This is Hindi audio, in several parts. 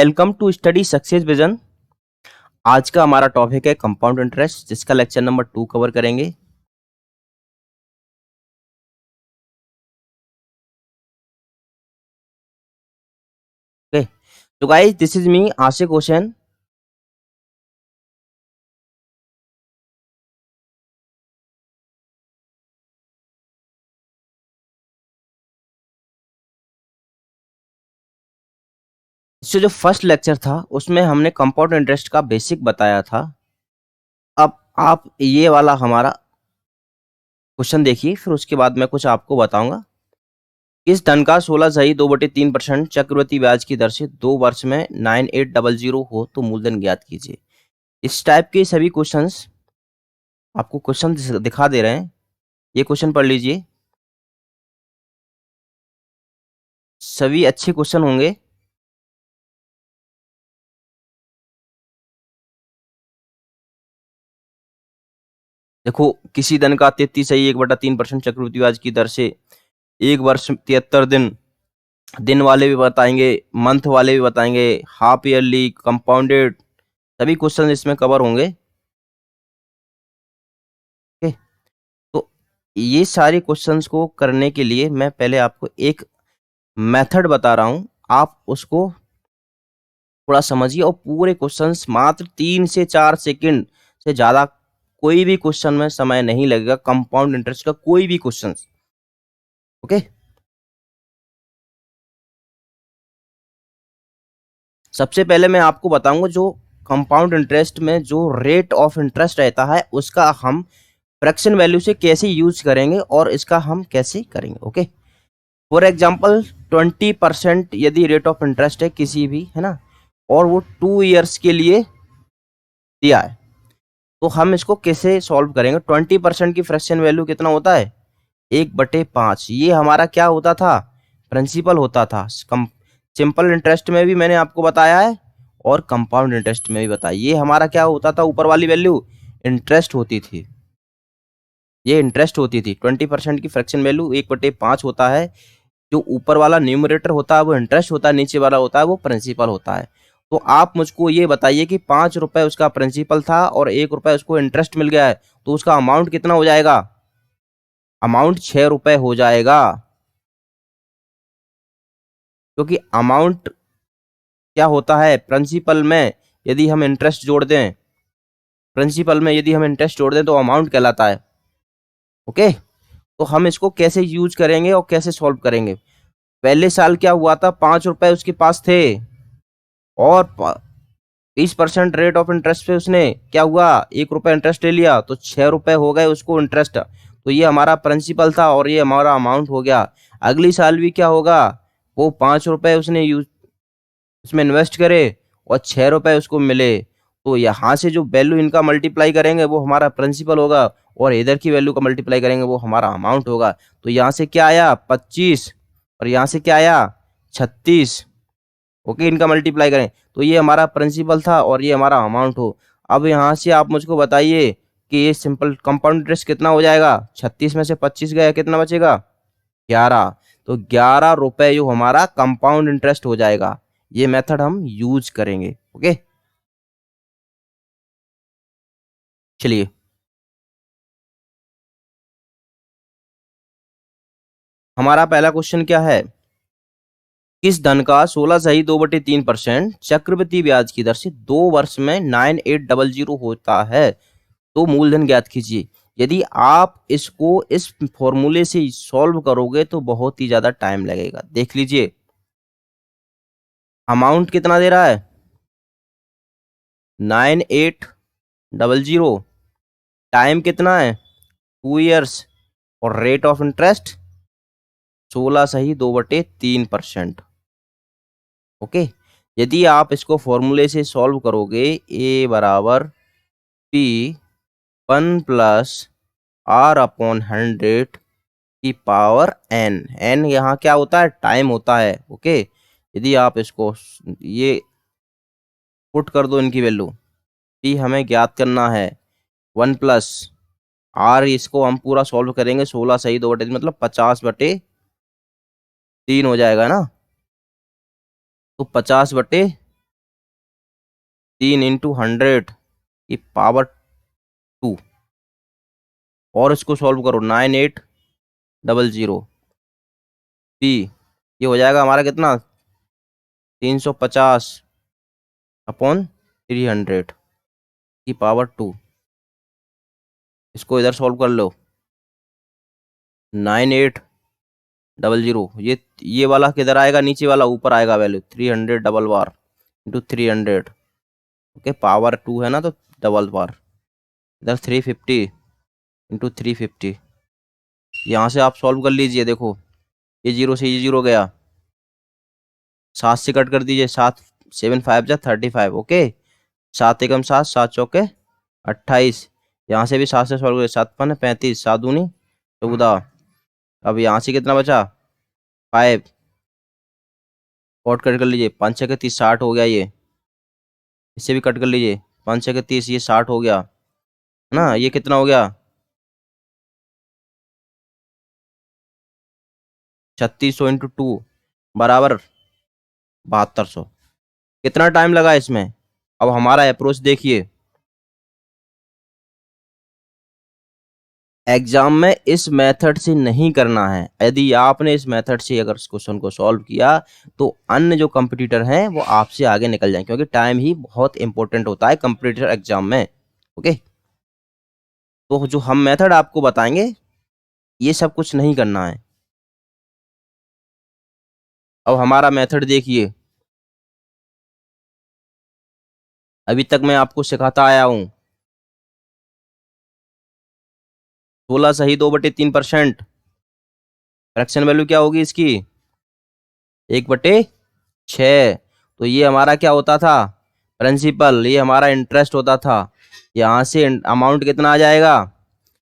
Welcome to study success vision. आज का हमारा टॉपिक है कंपाउंड इंटरेस्ट, जिसका लेक्चर नंबर 2 कवर करेंगे। ओके, तो guys this is me Aashiq Hussain. इससे जो फर्स्ट लेक्चर था उसमें हमने कंपाउंड इंटरेस्ट का बेसिक बताया था। अब आप ये वाला हमारा क्वेश्चन देखिए, फिर उसके बाद मैं कुछ आपको बताऊंगा। इस धन का 16.2/3% चक्रवृद्धि ब्याज की दर से 2 वर्ष में 9800 हो तो मूलधन ज्ञात कीजिए। इस टाइप के सभी क्वेश्चंस आपको क्वेश्चन दिखा दे रहे हैं। ये क्वेश्चन पढ़ लीजिए, सभी अच्छे क्वेश्चन होंगे। देखो, किसी धन का 33.1/3% चक्रवृद्धि ब्याज की दर से 1 वर्ष 73 दिन, दिन वाले भी बताएंगे, मंथ वाले भी बताएंगे, हाफ ईयरली, कंपाउंडेड, सभी क्वेश्चन इसमें कवर होंगे। ओके, तो ये सारे क्वेश्चंस को करने के लिए मैं पहले आपको एक मेथड बता रहा हूं, आप उसको थोड़ा समझिए और पूरे क्वेश्चंस मात्र 3 से 4 सेकंड से ज्यादा कोई भी क्वेश्चन में समय नहीं लगेगा। कंपाउंड इंटरेस्ट का कोई भी क्वेश्चन। ओके, सबसे पहले मैं आपको बताऊंगा जो कंपाउंड इंटरेस्ट में जो रेट ऑफ इंटरेस्ट रहता है उसका हम फ्रैक्शन वैल्यू से कैसे यूज करेंगे और इसका हम कैसे करेंगे। ओके, फॉर एग्जांपल 20% यदि रेट ऑफ इंटरेस्ट है किसी भी, है ना, और वो 2 इयर्स के लिए दिया है, तो हम इसको कैसे सॉल्व करेंगे। 20% की फ्रैक्शन वैल्यू कितना होता है, 1/5। ये हमारा क्या होता था, प्रिंसिपल होता था। सिंपल इंटरेस्ट में भी मैंने आपको बताया है और कंपाउंड इंटरेस्ट में भी बताया। ये हमारा क्या होता था, ऊपर वाली वैल्यू इंटरेस्ट होती थी, ये इंटरेस्ट होती थी। 20% की फ्रैक्शन वैल्यू 1/5 होता है। जो ऊपर वाला न्यूमरेटर होता है वो इंटरेस्ट होता है, नीचे वाला होता है वो प्रिंसिपल होता है। तो आप मुझको ये बताइए कि 5 रुपए उसका प्रिंसिपल था और 1 रुपए उसको इंटरेस्ट मिल गया है, तो उसका अमाउंट कितना हो जाएगा, अमाउंट 6 रुपए हो जाएगा। क्योंकि अमाउंट क्या होता है, प्रिंसिपल में यदि हम इंटरेस्ट जोड़ दें, प्रिंसिपल में यदि हम इंटरेस्ट जोड़ दें तो अमाउंट कहलाता है। ओके, तो हम इसको कैसे यूज करेंगे और कैसे सॉल्व करेंगे। पहले साल क्या हुआ था, 5 रुपए उसके पास थे और 20% रेट ऑफ इंटरेस्ट पे उसने क्या हुआ, 1 रुपए इंटरेस्ट ले लिया, तो 6 रुपए हो गए उसको इंटरेस्ट। तो ये हमारा प्रिंसिपल था और ये हमारा अमाउंट हो गया। अगली साल भी क्या होगा, वो 5 रुपए उसने यूज उसमें इन्वेस्ट करे और 6 रुपए उसको मिले, तो यहाँ से जो वैल्यू इनका मल्टीप्लाई करेंगे वो हमारा प्रिंसिपल होगा और इधर की वैल्यू का मल्टीप्लाई करेंगे वो हमारा अमाउंट होगा। तो यहाँ से क्या आया, 25, और यहाँ से क्या आया, 36। ओके, इनका मल्टीप्लाई करें तो ये हमारा प्रिंसिपल था और ये हमारा अमाउंट हो। अब यहाँ से आप मुझको बताइए कि ये सिंपल कंपाउंड इंटरेस्ट कितना हो जाएगा, 36 में से 25 गया, कितना बचेगा, 11। तो 11 रुपए जो हमारा कंपाउंड इंटरेस्ट हो जाएगा। ये मेथड हम यूज करेंगे। ओके, चलिए हमारा पहला क्वेश्चन क्या है, किस धन का 16.2/3% चक्रवृद्धि ब्याज की दर से 2 वर्ष में 9800 होता है तो मूलधन ज्ञात कीजिए। यदि आप इसको इस फॉर्मूले से सॉल्व करोगे तो बहुत ही ज्यादा टाइम लगेगा। देख लीजिए, अमाउंट कितना दे रहा है, 9800, टाइम कितना है, 2 इयर्स, और रेट ऑफ इंटरेस्ट 16.2/3%। ओके, यदि आप इसको फॉर्मूले से सॉल्व करोगे, ए बराबर पी 1+r/100 की पावर n। n यहाँ क्या होता है, टाइम होता है। ओके, यदि आप इसको ये पुट कर दो, इनकी वैल्यू p हमें ज्ञात करना है 1+r, इसको हम पूरा सॉल्व करेंगे, 16.2/3 मतलब 50/3 हो जाएगा ना, तो 50/3 3 × 100 की पावर 2 और इसको सॉल्व करो 9800 पी, ये हो जाएगा हमारा कितना 350/300 की पावर 2। इसको इधर सॉल्व कर लो 9800, ये वाला किधर आएगा, नीचे वाला ऊपर आएगा value 300 double bar into 300। Okay, power 2 है ना तो डबल बार, इधर 350 इंटू 350। यहाँ से आप सॉल्व कर लीजिए, देखो ये जीरो से ये जीरो गया, 7 से कट कर दीजिए, 7 7 5 जा 35। ओके, 7 एकम 7, 7 चौके 28। यहाँ से भी 7 से सॉल्व करिए, 7 पन 35, 7 दूनी 14। अब यहाँ से कितना बचा 5, और कट कर लीजिए, 5 6 30, 60 हो गया ये। इससे भी कट कर लीजिए, 5 6 30, ये 60 हो गया है ना। ये कितना हो गया 3600 इंटू 2 बराबर 7200। कितना टाइम लगा इसमें। अब हमारा अप्रोच देखिए, एग्जाम में इस मेथड से नहीं करना है। यदि आपने इस मेथड से अगर इस क्वेश्चन को सॉल्व किया तो अन्य जो कंपटीटर हैं वो आपसे आगे निकल जाएंगे, क्योंकि टाइम ही बहुत इंपॉर्टेंट होता है कंपटीटर एग्जाम में। ओके, तो जो हम मेथड आपको बताएंगे ये सब कुछ नहीं करना है। अब हमारा मेथड देखिए, अभी तक मैं आपको सिखाता आया हूं 16 सही 2/3%। फ्रैक्शन वैल्यू क्या होगी इसकी 1/6। तो ये हमारा क्या होता था प्रिंसिपल, ये हमारा इंटरेस्ट होता था। यहाँ से अमाउंट कितना आ जाएगा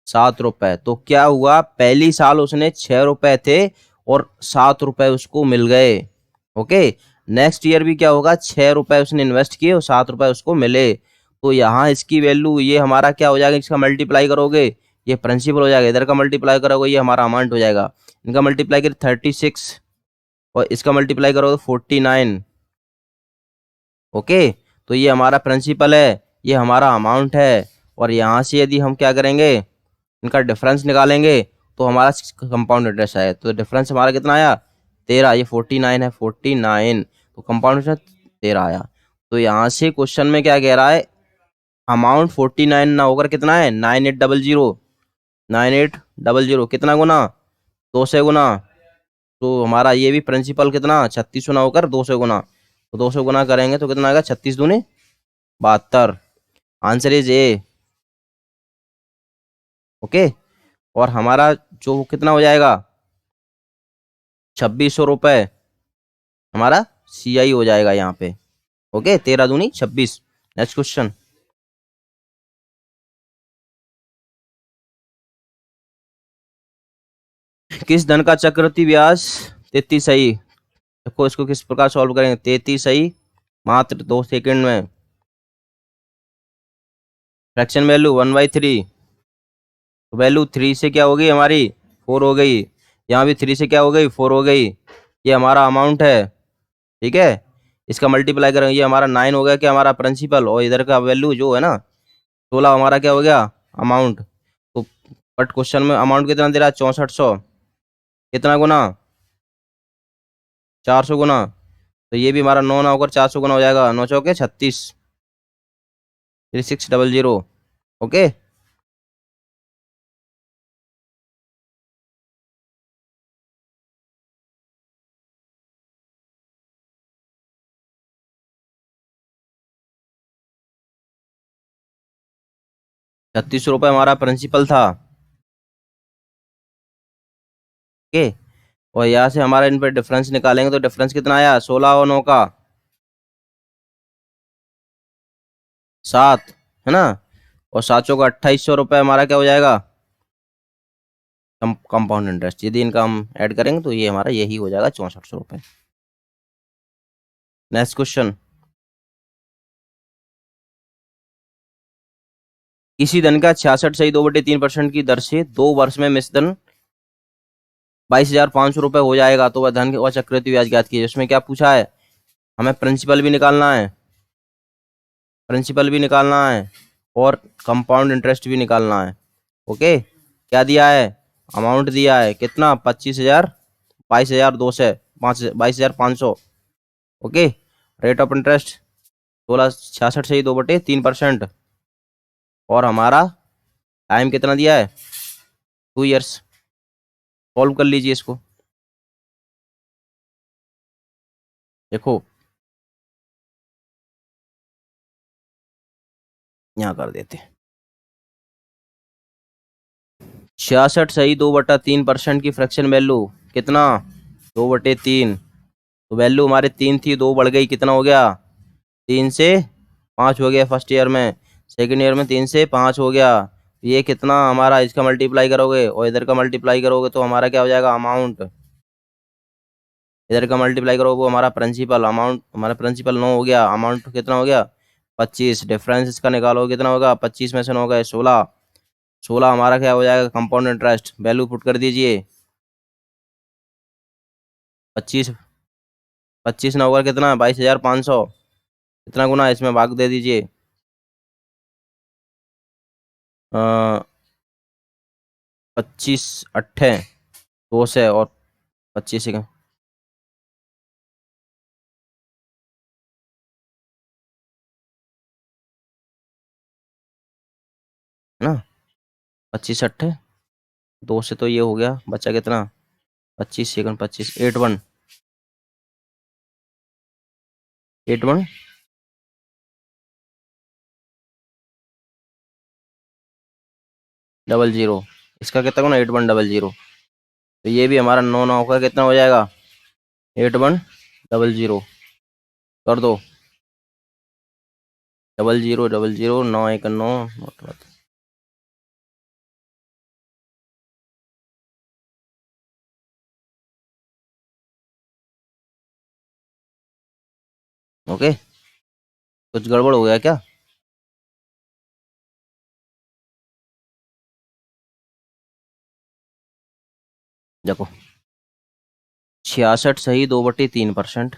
7 रुपए। तो क्या हुआ, पहली साल उसने 6 रुपए थे और 7 रुपए उसको मिल गए। ओके, नेक्स्ट ईयर भी क्या होगा, 6 रुपए उसने इन्वेस्ट किए और 7 रुपए उसको मिले। तो यहाँ इसकी वैल्यू, ये हमारा क्या हो जाएगा, इसका मल्टीप्लाई करोगे ये प्रिंसिपल हो जाएगा, इधर का मल्टीप्लाई करोगे ये हमारा अमाउंट हो जाएगा। इनका मल्टीप्लाई करें 36 और इसका मल्टीप्लाई करोगे 49। ओके, तो ये हमारा प्रिंसिपल है, ये हमारा अमाउंट है। और यहाँ से यदि हम क्या करेंगे, इनका डिफरेंस निकालेंगे तो हमारा कंपाउंड इंटरेस्ट आएगा। तो डिफरेंस हमारा कितना आया 13, ये 49 है 49, तो कंपाउंड इंटरेस्ट 13 आया। तो यहाँ से क्वेश्चन में क्या कह रहा है, अमाउंट 49 ना होकर कितना है 9800, 9800 कितना गुना 2 से गुना। तो हमारा ये भी प्रिंसिपल कितना 3600 ना होकर 2 से गुना, तो 2 से गुना करेंगे तो कितना आएगा 36 दूनी 72। Answer is a. ओके, और हमारा जो कितना हो जाएगा 2600 रुपए हमारा CI हो जाएगा यहाँ पे। ओके, 13 दूनी 26। नेक्स्ट क्वेश्चन, किस धन का चक्रवृद्धि ब्याज 33 सही। देखो इसको किस प्रकार सॉल्व करेंगे, 33 सही मात्र 2 सेकंड में। फ्रैक्शन वैल्यू 1/3, वैल्यू 3 से क्या हो गई हमारी 4 हो गई, यहाँ भी 3 से क्या हो गई 4 हो गई। ये हमारा अमाउंट है, ठीक है। इसका मल्टीप्लाई करेंगे, ये हमारा 9 हो गया क्या हमारा प्रिंसिपल, और इधर का वैल्यू जो है ना 16 हमारा क्या हो गया अमाउंट। तो बट क्वेश्चन में अमाउंट कितना दे रहा है 6400, कितना गुना 400 गुना। तो ये भी हमारा 9 ना होकर 400 गुना हो जाएगा, 9 चौके 36, 3600। ओके, 3600 रुपये हमारा प्रिंसिपल था। ओके, और यहाँ से हमारा इन पर डिफरेंस निकालेंगे तो डिफरेंस कितना आया 16 और 9 का 7 है ना, और 7 का 2800 रुपये हमारा क्या हो जाएगा कंपाउंड इंटरेस्ट। यदि इनका हम ऐड करेंगे तो ये हमारा यही हो जाएगा 6400 रुपये। नेक्स्ट क्वेश्चन, किसी धन का 66 सही 2/3% की दर से 2 वर्ष में मिश्र धन 22,500 रुपये हो जाएगा, तो वह धन और चक्रवृद्धि ब्याज ज्ञात कीजिए। इसमें क्या पूछा है, हमें प्रिंसिपल भी निकालना है प्रिंसिपल भी निकालना है और कंपाउंड इंटरेस्ट भी निकालना है। ओके, क्या दिया है, अमाउंट दिया है कितना, 25,000, 22,200, 22,500। ओके, रेट ऑफ इंटरेस्ट 1666 से ही 2/3%। और हमारा टाइम कितना दिया है, 2 इयर्स। सॉल्व कर लीजिए इसको, देखो यहाँ कर देते हैं। 66 सही 2/3% की फ्रैक्शन वैल्यू कितना, 2/3। तो वैल्यू हमारे 3 थी, 2 बढ़ गई, कितना हो गया, 3 से 5 हो गया फर्स्ट ईयर में। सेकेंड ईयर में 3 से 5 हो गया। ये कितना हमारा, इसका मल्टीप्लाई करोगे और इधर का मल्टीप्लाई करोगे तो हमारा क्या हो जाएगा, अमाउंट। इधर का मल्टीप्लाई करोगे वो हमारा प्रिंसिपल, अमाउंट हमारा प्रिंसिपल 9 हो गया, अमाउंट कितना हो गया 25। डिफरेंस इसका निकालो कितना होगा, 25 में से 9 गए 16। 16 हमारा क्या हो जाएगा, कंपाउंड इंटरेस्ट। वैल्यू पुट कर दीजिए, 25, 25 ना होगा कितना, 22,500। कितना गुना है, इसमें भाग दे दीजिए। 25 अट्ठे 2 से और 25 का ना, 25 अट्ठे 2 से तो ये हो गया, बचा कितना, 25 सेकंड 25, 81 डबल जीरो। इसका कितना गुना, 8100। तो ये भी हमारा 9 9 का कितना हो जाएगा, 8100। कर दो, 0000 9 1 9। ओके, कुछ गड़बड़ हो गया क्या, देखो 66 सही 2/3%।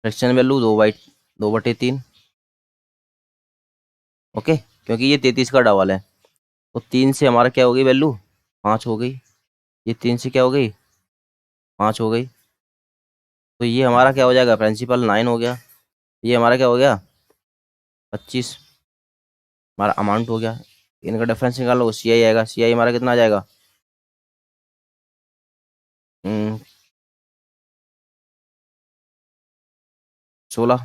Fraction value 2/3। ओके, क्योंकि ये 33 का डबल है। तो 3 से हमारा क्या हो गई वैल्यू, 5 हो गई। ये 3 से क्या हो गई, 5 हो गई। तो ये हमारा क्या हो जाएगा, प्रिंसिपल 9 हो गया। ये हमारा क्या हो गया, 25 हमारा अमाउंट हो गया। इनका डिफरेंस निकालो, सी आई आएगा। सी आई हमारा कितना आ जाएगा, 16।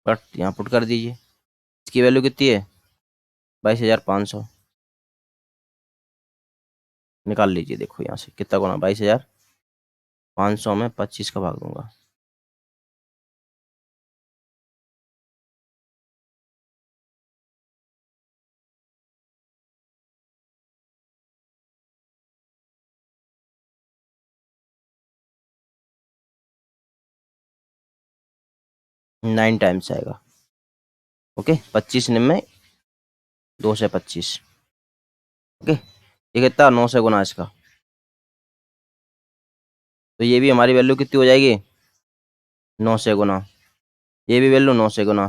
बट यहाँ पुट कर दीजिए, इसकी वैल्यू कितनी है, 22,500। निकाल लीजिए, देखो यहाँ से कितना गुना, 22,500 में 25 का भाग दूंगा। नाइन टाइम्स आएगा। ओके, 25 में 2 से 25। ओके, ये कितना, 9 से गुना इसका। तो ये भी हमारी वैल्यू कितनी हो जाएगी, 9 से गुना। ये भी वैल्यू 9 से गुना।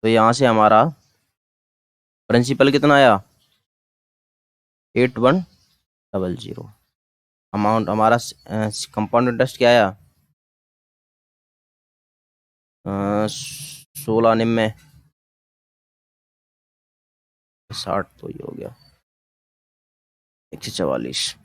तो यहाँ से हमारा प्रिंसिपल कितना आया, 8100। अमाउंट हमारा कंपाउंड इंटरेस्ट क्या आया, 16 60। तो ये हो गया 144।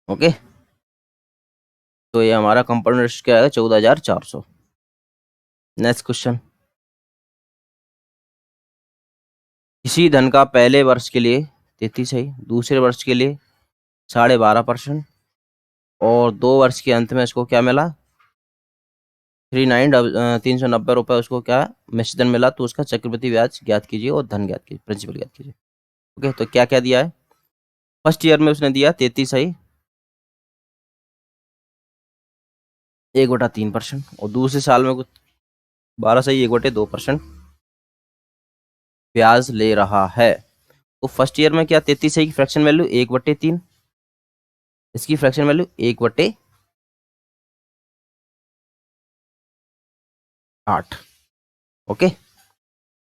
ओके, तो ये हमारा कंपाउंड इंटरेस्ट क्या आएगा, 14,400। नेक्स्ट क्वेश्चन, किसी धन का पहले वर्ष के लिए 33 है, दूसरे वर्ष के लिए 12.5%, और 2 वर्ष के अंत में इसको क्या मिला, 390 उसको क्या मिश्रधन मिला। तो उसका चक्रवृद्धि ब्याज ज्ञात कीजिए और धन ज्ञात कीजिए, प्रिंसिपल ज्ञात कीजिए। ओके, तो क्या क्या दिया है, फर्स्ट ईयर में उसने दिया 33 है, 1/3%, और दूसरे साल में कुछ 12 सही 1/2% ब्याज ले रहा है। तो फर्स्ट ईयर में क्या 33 सही की फ्रैक्शन वैल्यू 1/3, इसकी फ्रैक्शन वैल्यू 1/8। ओके,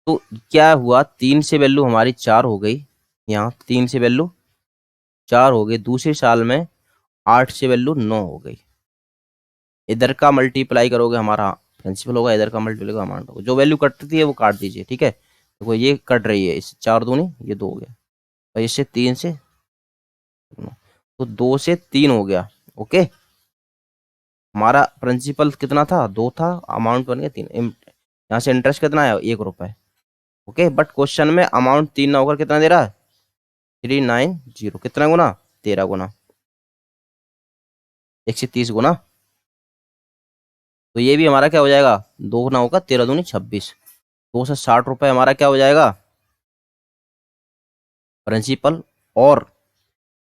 तो क्या हुआ, 3 से वैल्यू हमारी 4 हो गई, यहाँ 3 से वैल्यू 4 हो गई, दूसरे साल में 8 से वैल्यू 9 हो गई। इधर का मल्टीप्लाई करोगे हमारा प्रिंसिपल होगा, इधर का मल्टीप्लाई का अमाउंट होगा। जो वैल्यू कटती है वो काट दीजिए, ठीक है। देखो ये कट रही है, इससे 4 दूनी ये 2 हो गया, और इससे 3 से 9, तो 2 से 3 हो गया। ओके, हमारा प्रिंसिपल कितना था, 2 था, अमाउंट बन गया 3। यहाँ से इंटरेस्ट कितना है, 1 रुपए। ओके, बट क्वेश्चन में अमाउंट 3 ना होकर कितना दे रहा है, 390। कितना गुना, 13 गुना, 130 गुना। तो ये भी हमारा क्या हो जाएगा, 2 ना होगा 13 दूनी 26, 260 रुपए हमारा क्या हो जाएगा प्रिंसिपल, और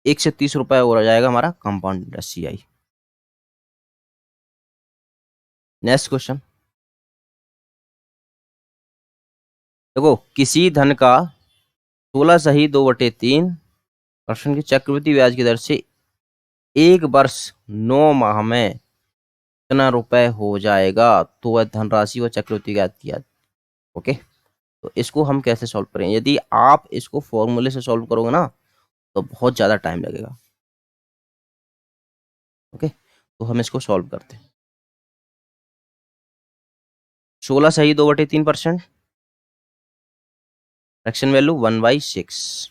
130 रुपए हो जाएगा हमारा compound interest CI। Next question देखो, किसी धन का 16 सही 2/3% की चक्रवृद्धि ब्याज की दर से 1 वर्ष 9 माह में कितना रुपए हो जाएगा, तो वह धनराशि व चक्रवृद्धि ब्याज किया। ओके, तो इसको हम कैसे सॉल्व करेंगे, यदि आप इसको फॉर्मूले से सॉल्व करोगे ना तो बहुत ज़्यादा टाइम लगेगा। ओके, तो हम इसको सॉल्व करते हैं। 16 सही 2/3%, फ्रैक्शन वैल्यू 1/6।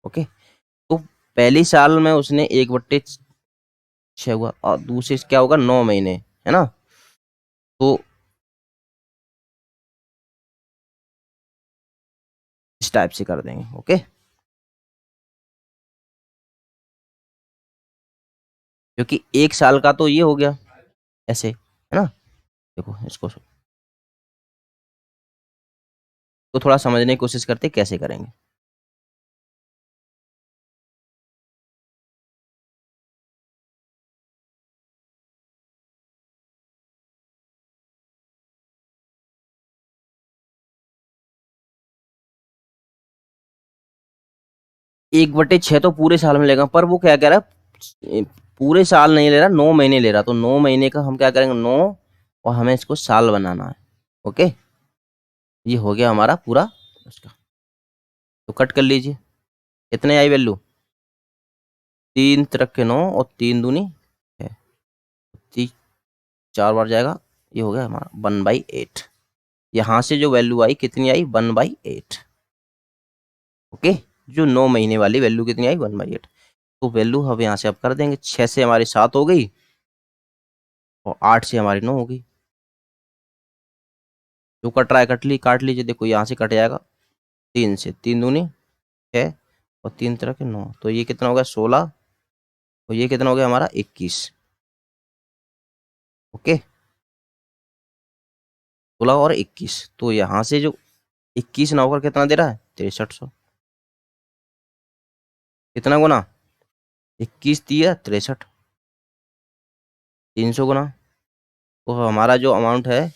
ओके, तो पहली साल में उसने 1/6 हुआ, और दूसरे क्या होगा 9 महीने, है ना। तो इस टाइप से कर देंगे। ओके, क्योंकि 1 साल का तो ये हो गया ऐसे, है ना। देखो इसको तो थोड़ा समझने की कोशिश करते कैसे करेंगे। एक बटे छह तो पूरे साल में लेगा, पर वो क्या कह रहा है, पूरे साल नहीं ले रहा, 9 महीने ले रहा। तो 9 महीने का हम क्या करेंगे, 9, और हमें इसको साल बनाना है। ओके, ये हो गया हमारा पूरा उसका। तो कट कर लीजिए, कितने आई वैल्यू, 3×9 और 3 दूनी है, 4 बार जाएगा, ये हो गया हमारा 1/8। यहाँ से जो वैल्यू आई कितनी आई, 1/8। ओके, जो 9 महीने वाली वैल्यू कितनी आई, 1/8। तो वैल्यू हम यहाँ से अब कर देंगे, 6 से हमारी 7 हो गई, और 8 से हमारी 9 हो गई। जो कट रहा है काट लीजिए, देखो यहाँ से कट जाएगा, 3 से 3 दूनी 6, और 3×9, तो ये कितना हो गया 16, और ये कितना हो गया हमारा 21। ओके, 16 और 21, तो यहाँ से जो 21 ना होकर कितना दे रहा है, 6300। कितना गुना, 21×3 = 63, 300 गुना। तो हमारा जो अमाउंट है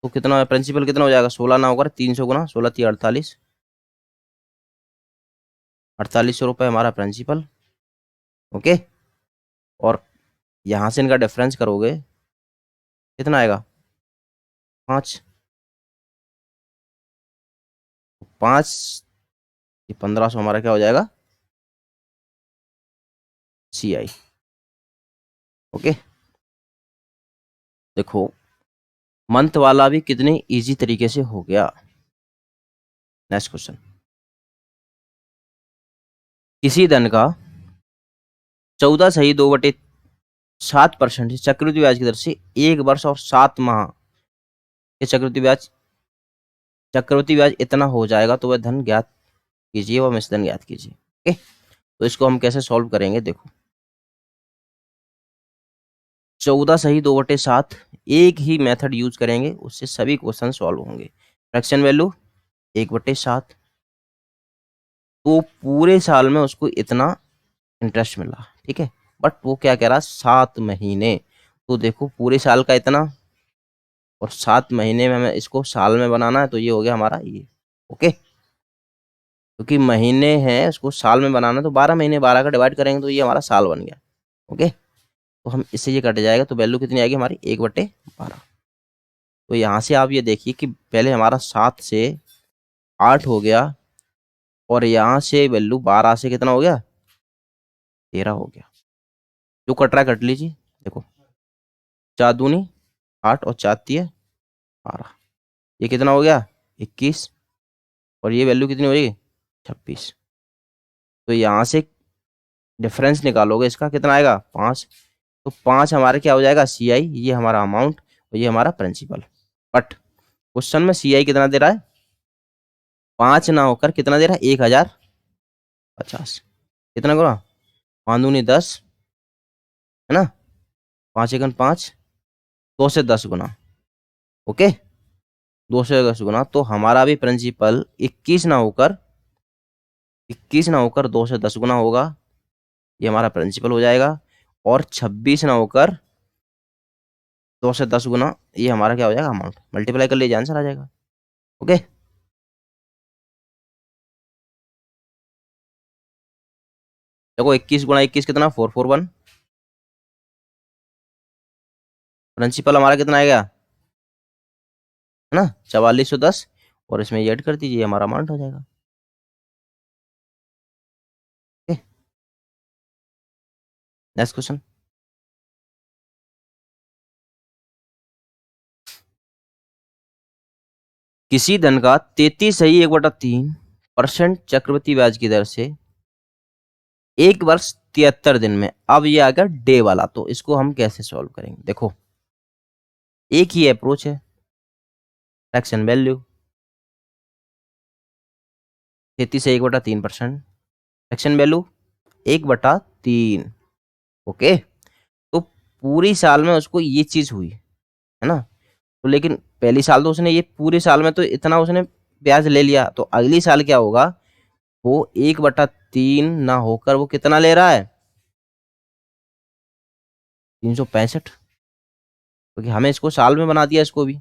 तो कितना, प्रिंसिपल कितना हो जाएगा, 16 ना होकर 300 गुना, 16×3 = 48, 4800 रुपये हमारा प्रिंसिपल। ओके, और यहाँ से इनका डिफरेंस करोगे कितना आएगा, 5, 5, 1500 हमारा क्या हो जाएगा CI। ओके, देखो मंथ वाला भी कितने इजी तरीके से हो गया। नेक्स्ट क्वेश्चन, किसी धन का 14 सही 2/7% चक्रवृद्धि ब्याज की दर से 1 वर्ष और 7 माह के चक्रवृद्धि ब्याज इतना हो जाएगा, तो वह धन ज्ञात कीजिए व मिश्रधन ज्ञात कीजिए। ओके, तो इसको हम कैसे सॉल्व करेंगे, देखो 14 सही 2/7, एक ही मेथड यूज करेंगे, उससे सभी क्वेश्चन सॉल्व होंगे। फ्रैक्शन वैल्यू 1/7, तो पूरे साल में उसको इतना इंटरेस्ट मिला, ठीक है। बट वो क्या कह रहा, 7 महीने, तो देखो पूरे साल का इतना, और 7 महीने में हमें इसको साल में बनाना है, तो ये हो गया हमारा ये। ओके, क्योंकि महीने हैं उसको साल में बनाना, तो 12 महीने 12 का डिवाइड करेंगे तो ये हमारा साल बन गया। ओके, तो हम इससे ये कट जाएगा, तो वैल्यू कितनी आएगी हमारी 1/12। तो यहाँ से आप ये देखिए कि पहले हमारा 7 से 8 हो गया, और यहाँ से वैल्यू 12 से कितना हो गया, 13 हो गया। जो कट रहा है कट लीजिए। देखो 4 दूनी 8 और 4 तिये 12, ये कितना हो गया 21, और ये वैल्यू कितनी हो जाएगी 26। तो यहाँ से डिफरेंस निकालोगे इसका कितना आएगा 5। तो 5 हमारे क्या हो जाएगा CI, ये हमारा अमाउंट और ये हमारा प्रिंसिपल। बट क्वेश्चन में CI कितना दे रहा है, 5 ना होकर कितना दे रहा है 1050। कितना गुना 5 दूनी 10 है ना, 5 एकन 5, 2 से 10 गुना। ओके, 2 से 10 गुना, तो हमारा भी प्रिंसिपल 21 ना होकर 2 से 10 गुना होगा, ये हमारा प्रिंसिपल हो जाएगा। और 26 ना होकर 2 से 10 गुना, ये हमारा क्या हो जाएगा अमाउंट। मल्टीप्लाई कर लीजिए, आंसर आ जाएगा। ओके, देखो 21 गुना 21 कितना 441, प्रिंसिपल हमारा कितना आएगा है ना 4410, और इसमें ये ऐड कर दीजिए, हमारा अमाउंट हो जाएगा। Next question. किसी धन का 33.1/3% चक्रवृद्धि ब्याज की दर से 1 वर्ष 73 दिन में, अब ये आ गया डे वाला, तो इसको हम कैसे सॉल्व करेंगे। देखो एक ही अप्रोच है, fraction value 33.1/3%, fraction value 1/3। Okay, तो पूरी साल में उसको ये चीज हुई है ना, तो लेकिन पहली साल तो उसने ये पूरे साल में तो इतना उसने ब्याज ले लिया, तो अगली साल क्या होगा, वो 1/3 ना होकर वो कितना ले रहा है 365, क्योंकि हमें इसको साल में बना दिया, इसको भी,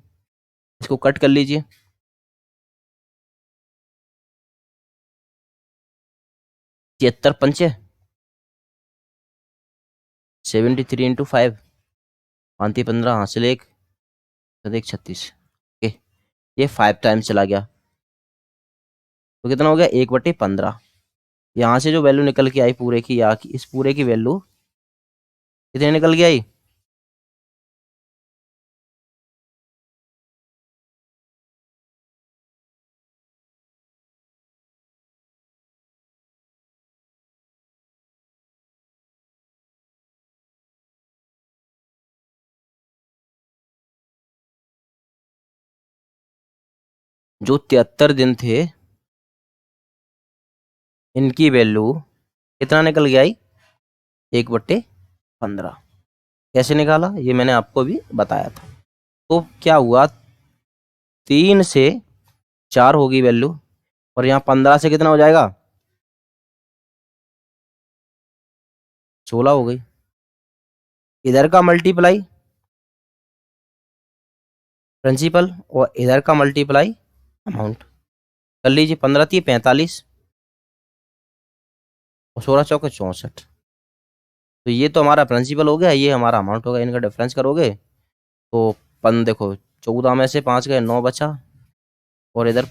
इसको कट कर लीजिए। 73 पंचे 73 × 5, 5×15 हासिल 1, 36। ओके, ये 5 टाइम्स चला गया, तो कितना हो गया 1/15। यहाँ से जो वैल्यू निकल के आई पूरे की, या की इस पूरे की वैल्यू कितनी निकल के आई, जो 73 दिन थे इनकी वैल्यू कितना निकल के आई 1/15। कैसे निकाला ये मैंने आपको भी बताया था। तो क्या हुआ, 3 से 4 होगी वैल्यू, और यहाँ 15 से कितना हो जाएगा 16 हो गई। इधर का मल्टीप्लाई प्रिंसिपल और इधर का मल्टीप्लाई अमाउंट कर लीजिए, 15 थी 45 और 16 चौके 64। तो ये तो हमारा प्रिंसिपल हो गया, ये हमारा अमाउंट होगा, इनका डिफरेंस करोगे तो देखो 14 में से 5 गए 9 बचा, और इधर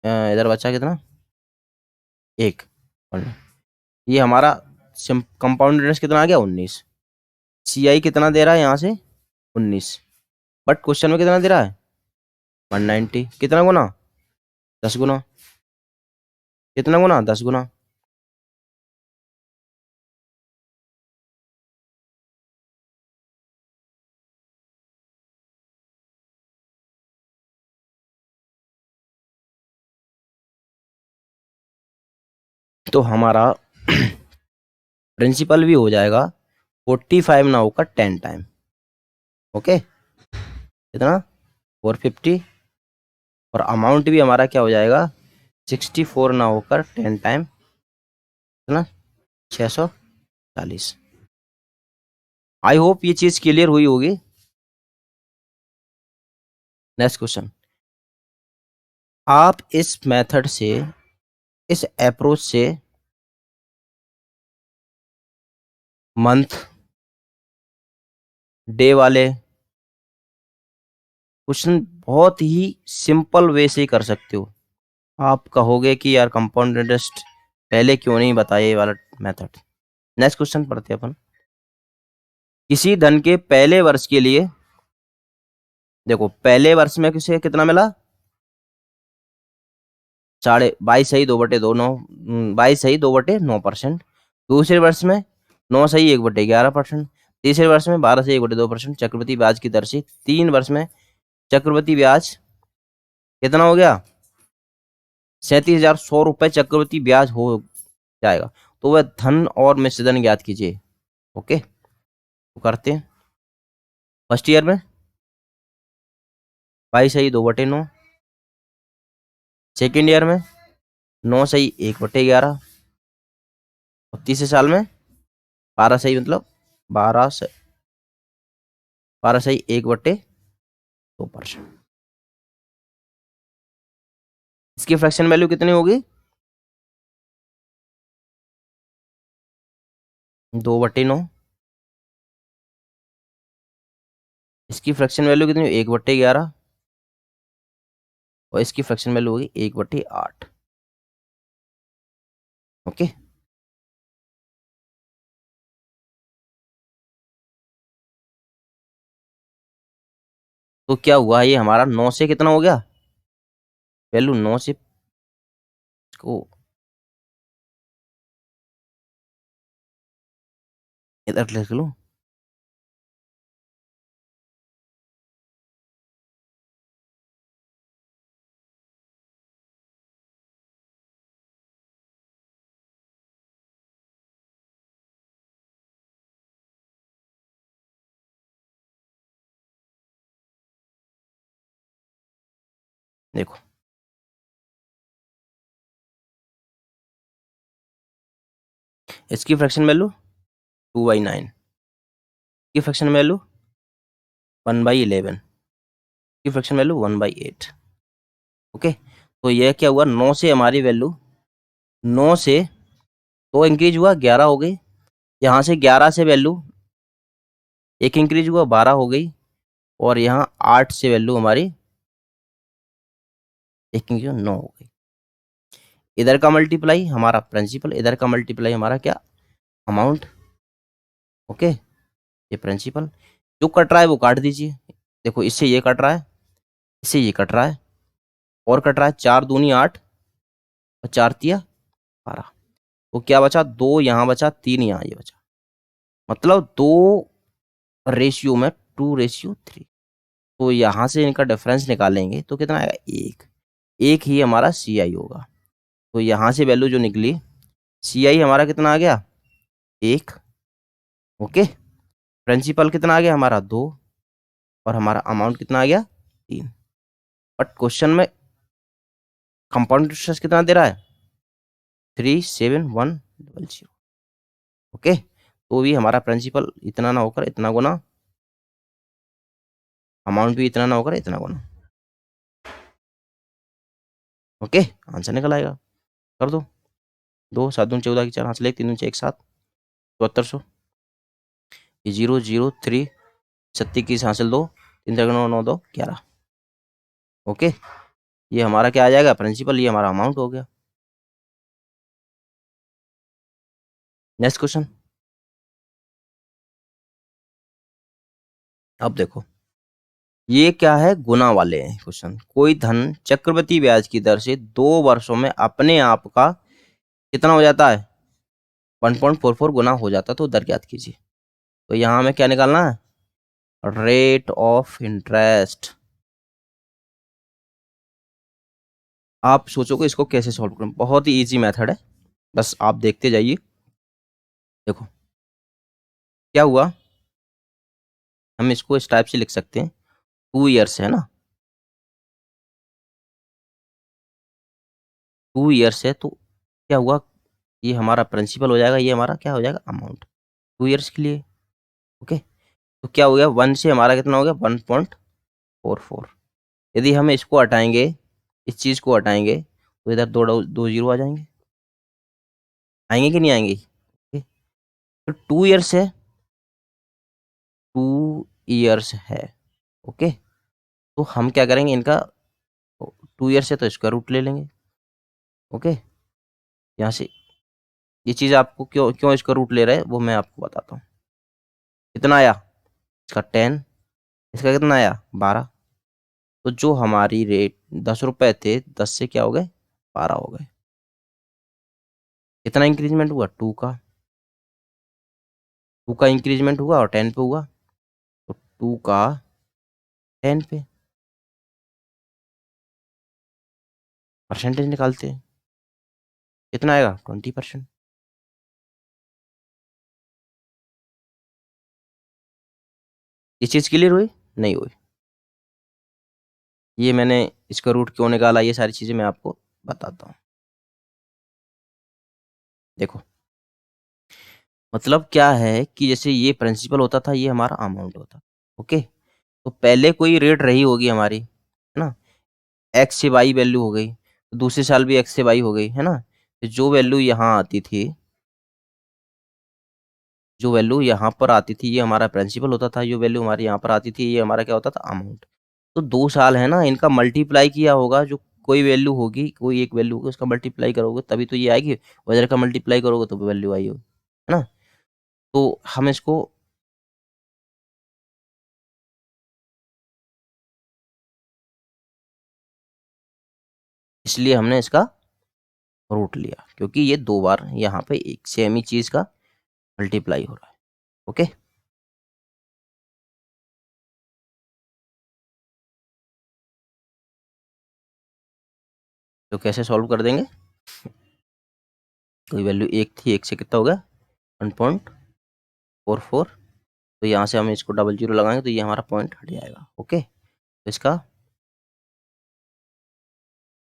इधर बचा कितना 1। ये हमारा कंपाउंड इंटरेस्ट कितना आ गया 19। CI कितना दे रहा है यहाँ से 19, बट क्वेश्चन में कितना दे रहा है 190। कितना गुना 10 गुना, कितना गुना 10 गुना। तो हमारा प्रिंसिपल भी हो जाएगा 45 ना होकर 10 टाइम। ओके, कितना 450, और अमाउंट भी हमारा क्या हो जाएगा 64 ना होकर 10 टाइम, कितना 640। आई होप ये चीज क्लियर हुई होगी। नेक्स्ट क्वेश्चन, आप इस मेथड से, इस अप्रोच से मंथ, डे वाले क्वेश्चन बहुत ही सिंपल वे से कर सकते हो। आप कहोगे कि यार कंपाउंड इंटरेस्ट पहले क्यों नहीं बताया ये वाला मेथड। नेक्स्ट क्वेश्चन पढ़ते हैं अपन। किसी धन के पहले वर्ष के लिए, देखो पहले वर्ष में किसे कितना मिला, 22 सही 2/2 22 सही 2/9%। दूसरे वर्ष में 9 सही 1/11%। तीसरे वर्ष में 12 सही 1/2% चक्रवृद्धि ब्याज की दर से। 3 वर्ष में चक्रवृद्धि ब्याज कितना हो गया, 37,100 रुपए चक्रवृद्धि ब्याज हो जाएगा। तो वह धन और मिश्रधन ज्ञात कीजिए। ओके, तो करते हैं। फर्स्ट ईयर में 22 सही 2/9। सेकेंड ईयर में 9 सही 1/11। और तीसरे साल में 12 सही मतलब 12 सही 1/2%। इसकी फ्रैक्शन वैल्यू कितनी होगी, 2/9। इसकी फ्रैक्शन वैल्यू कितनी, 1/11। और इसकी फ्रैक्शन वैल्यू होगी 1/8। ओके, तो क्या हुआ, ये हमारा 9 से कितना हो गया, वैल्यू 9 से को इधर लिख लूं। देखो इसकी फ्रैक्शन वैल्यू 2/9, की फ्रैक्शन वैल्यू 1/11, की फ्रैक्शन वैल्यू 1/8। ओके, तो यह क्या हुआ, 9 से हमारी वैल्यू, 9 से तो इंक्रीज हुआ 11 हो गई। यहाँ से 11 से वैल्यू एक इंक्रीज हुआ 12 हो गई। और यहाँ 8 से वैल्यू हमारी एक इंक्रीज 9 हो गई। इधर का मल्टीप्लाई हमारा प्रिंसिपल, इधर का मल्टीप्लाई हमारा क्या, अमाउंट। ओके, ये प्रिंसिपल जो कट रहा है वो काट दीजिए। देखो इससे ये कट रहा है, इससे ये कट रहा है, और कट रहा है। 4 दूनी 8 और 4 तिया 12। तो क्या बचा, 2 यहाँ बचा, 3 यहाँ ये बचा। मतलब 2 रेशियो में 2:3। तो यहाँ से इनका डिफरेंस निकालेंगे तो कितना आएगा, 1। एक ही हमारा सी आई होगा। तो यहाँ से वैल्यू जो निकली, सी आई हमारा कितना आ गया, 1। ओके, प्रिंसिपल कितना आ गया हमारा, 2। और हमारा अमाउंट कितना आ गया, 3। बट क्वेश्चन में कंपाउंड इंटरेस्ट कितना दे रहा है, 37100। ओके, तो भी हमारा प्रिंसिपल इतना ना होकर इतना गुना, अमाउंट भी इतना ना होकर इतना गुना। ओके, आंसर निकल आएगा। कर दो, 2 7 दूनी 14 की 4 हासिल 1 3 दूनी 1 7 7400। ये 003 37 हासिल 2 3 9 9 2 11। ओके, ये हमारा क्या आ जाएगा, प्रिंसिपल, ये हमारा अमाउंट हो गया। नेक्स्ट क्वेश्चन, अब देखो ये क्या है, गुना वाले हैं क्वेश्चन। कोई धन चक्रवृद्धि ब्याज की दर से 2 वर्षों में अपने आप का कितना हो जाता है, 1.44 गुना हो जाता है। तो दर ज्ञात कीजिए। तो यहाँ हमें क्या निकालना है, रेट ऑफ इंटरेस्ट। आप सोचोगे इसको कैसे सॉल्व करें, बहुत ही इजी मेथड है, बस आप देखते जाइए। देखो क्या हुआ, हम इसको इस टाइप से लिख सकते हैं, 2 ईयर्स है ना, 2 ईयर्स है। तो क्या हुआ, ये हमारा प्रिंसिपल हो जाएगा, ये हमारा क्या हो जाएगा, अमाउंट। 2 ईयर्स के लिए ओके, तो क्या हो गया, 1 से हमारा कितना हो गया 1.44। यदि हम इसको हटाएंगे, इस चीज़ को हटाएंगे, तो इधर दो जीरो आ जाएंगे, आएंगे कि नहीं आएंगे? ओके, तो 2 इयर्स है, 2 इयर्स है। ओके, तो हम क्या करेंगे, इनका 2 इयर्स है तो इसका रूट ले लेंगे। ओके, यहाँ से ये चीज़ आपको क्यों क्यों इसका रूट ले रहा है वो मैं आपको बताता हूँ। कितना आया इसका 10, इसका कितना आया 12। तो जो हमारी रेट 10 रुपए थे, 10 से क्या हो गए 12 हो गए। कितना इंक्रीजमेंट हुआ 2 का, 2 का इंक्रीजमेंट हुआ और 10 पे हुआ, तो 2 का 10 पे परसेंटेज निकालते हैं, कितना आएगा 20%। ये चीज़ क्लियर हुई नहीं हुई? ये मैंने इसका रूट क्यों निकाला, ये सारी चीज़ें मैं आपको बताता हूँ। देखो, मतलब क्या है कि जैसे ये प्रिंसिपल होता था, ये हमारा अमाउंट होता। ओके, तो पहले कोई रेट रही होगी हमारी, है ना, एक्स से वाई वैल्यू हो गई, तो दूसरे साल भी एक्स से वाई हो गई, है ना। तो जो वैल्यू यहाँ आती थी, जो वैल्यू यहाँ पर आती थी, ये हमारा प्रिंसिपल होता था, जो वैल्यू हमारी यहाँ पर आती थी, ये हमारा क्या होता था अमाउंट। तो 2 साल है ना, इनका मल्टीप्लाई किया होगा, जो कोई वैल्यू होगी, कोई एक वैल्यू होगी, उसका मल्टीप्लाई करोगे तभी तो ये आएगी, वजह का मल्टीप्लाई करोगे तो वैल्यू आई होगी, है ना। तो हम इसको, इसलिए हमने इसका रूट लिया, क्योंकि ये 2 बार यहाँ पे एक सेम ही चीज का मल्टीप्लाई हो रहा है। ओके, तो कैसे सॉल्व कर देंगे, कोई वैल्यू एक थी, एक से कितना हो गया 1.44, तो यहाँ से हम इसको डबल जीरो लगाएंगे तो ये हमारा पॉइंट हट जाएगा। ओके, तो इसका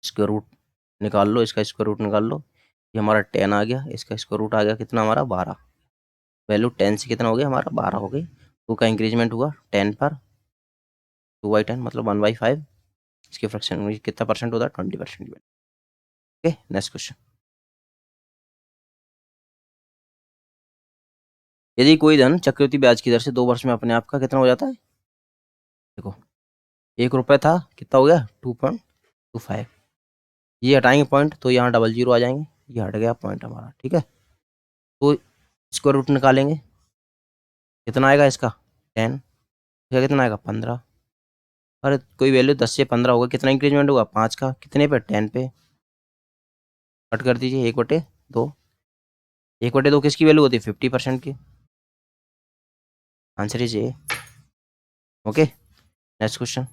स्क्वायर रूट निकाल लो, इसका स्क्वायर रूट निकाल लो, ये हमारा 10 आ गया, इसका स्क्वायर रूट आ गया कितना हमारा 12। वैल्यू 10 से कितना हो गया हमारा 12 हो गई, 2 का इंक्रीजमेंट हुआ 10 पर, 2/10 मतलब 1/5, इसके फ्रैक्शन में कितना परसेंट होता है 20%। Okay, next question. यदि कोई धन चक्रवृद्धि ब्याज की दर से 2 वर्ष में अपने आप का कितना हो जाता है, देखो 1 रुपये था, कितना हो गया 2.25, ये हटाएंगे पॉइंट तो यहाँ डबल जीरो आ जाएंगे, ये हट गया पॉइंट हमारा, ठीक है। तो स्क्वायर रूट निकालेंगे, कितना आएगा इसका 10, इसका कितना आएगा 15। अरे कोई वैल्यू 10 से 15 होगा, कितना इंक्रीजमेंट होगा 5 का, कितने पे 10 पे, कट कर दीजिए 1/2, 1/2 किसकी वैल्यू होती है 50% की, answer is a. Okay, next question.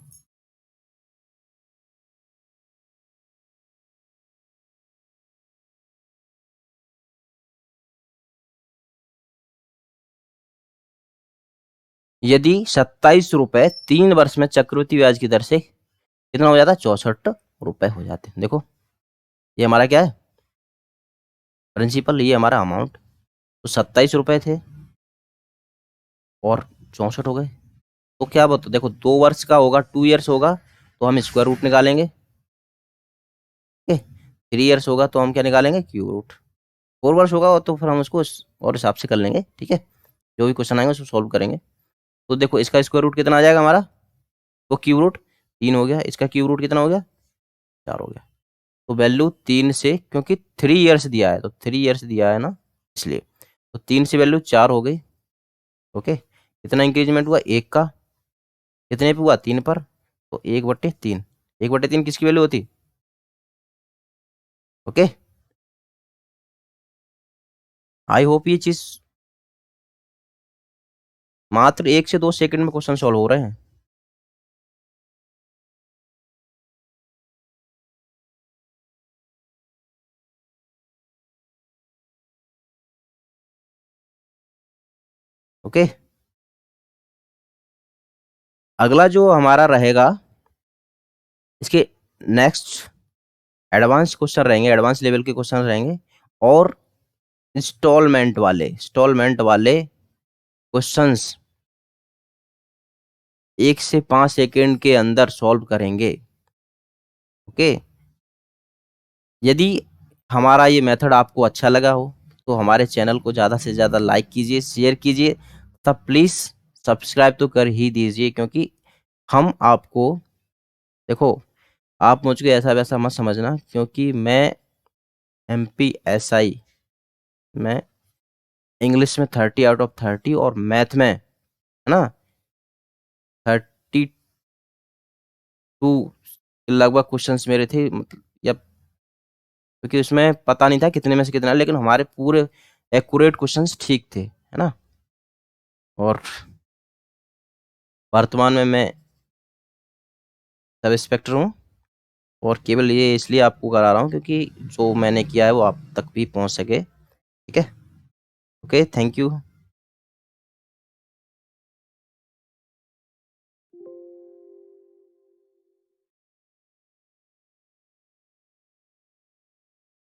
यदि 27 रुपए 3 वर्ष में चक्रवृद्धि ब्याज की दर से कितना हो जाता है 64 रुपए हो जाते हैं। देखो ये हमारा क्या है प्रिंसिपल, ये हमारा अमाउंट, तो 27 रुपए थे और 64 हो गए। तो क्या बताओ, देखो 2 वर्ष का होगा, 2 इयर्स होगा तो हम स्क्वायर रूट निकालेंगे, ठीक है। 3 इयर्स होगा तो हम क्या निकालेंगे क्यूब रूट, 4 वर्ष होगा तो फिर हम उसको और हिसाब से कर लेंगे, ठीक है। जो भी क्वेश्चन आएंगे उसको सॉल्व करेंगे। तो देखो इसका स्क्वायर रूट कितना आ जाएगा हमारा, तो क्यूब रूट 3 हो गया, इसका क्यूब रूट कितना हो गया 4 हो गया। तो वैल्यू 3 से, क्योंकि 3 इयर्स दिया है तो 3 इयर्स दिया है ना, इसलिए तो 3 से वैल्यू 4 हो गई। ओके, कितना इंक्रीजमेंट हुआ 1 का, कितने पे हुआ 3 पर, तो 1/3, 1/3 किसकी वैल्यू होती। ओके, आई होप ये चीज मात्र 1 से 2 सेकंड में क्वेश्चन सॉल्व हो रहे हैं। ओके, अगला जो हमारा रहेगा, इसके नेक्स्ट एडवांस क्वेश्चन रहेंगे, एडवांस लेवल के क्वेश्चन रहेंगे, और इंस्टॉलमेंट वाले क्वेश्चंस 1 से 5 सेकेंड के अंदर सॉल्व करेंगे। ओके, यदि हमारा ये मेथड आपको अच्छा लगा हो तो हमारे चैनल को ज़्यादा से ज़्यादा लाइक कीजिए, शेयर कीजिए, तब प्लीज़ सब्सक्राइब तो कर ही दीजिए, क्योंकि हम आपको, देखो, आप मुझको ऐसा वैसा मत समझना, क्योंकि मैं MPSI में इंग्लिश में 30 आउट ऑफ 30 और मैथ में, है ना, 32 लगभग क्वेश्चंस मेरे थे, मतलब, या क्योंकि उसमें पता नहीं था कितने में से कितना, लेकिन हमारे पूरे एक्यूरेट क्वेश्चंस ठीक थे, है ना। और वर्तमान में मैं सब इंस्पेक्टर हूँ, और केवल ये इसलिए आपको करा रहा हूँ क्योंकि जो मैंने किया है वो आप तक भी पहुँच सके। ठीक है, ओके, थैंक यू।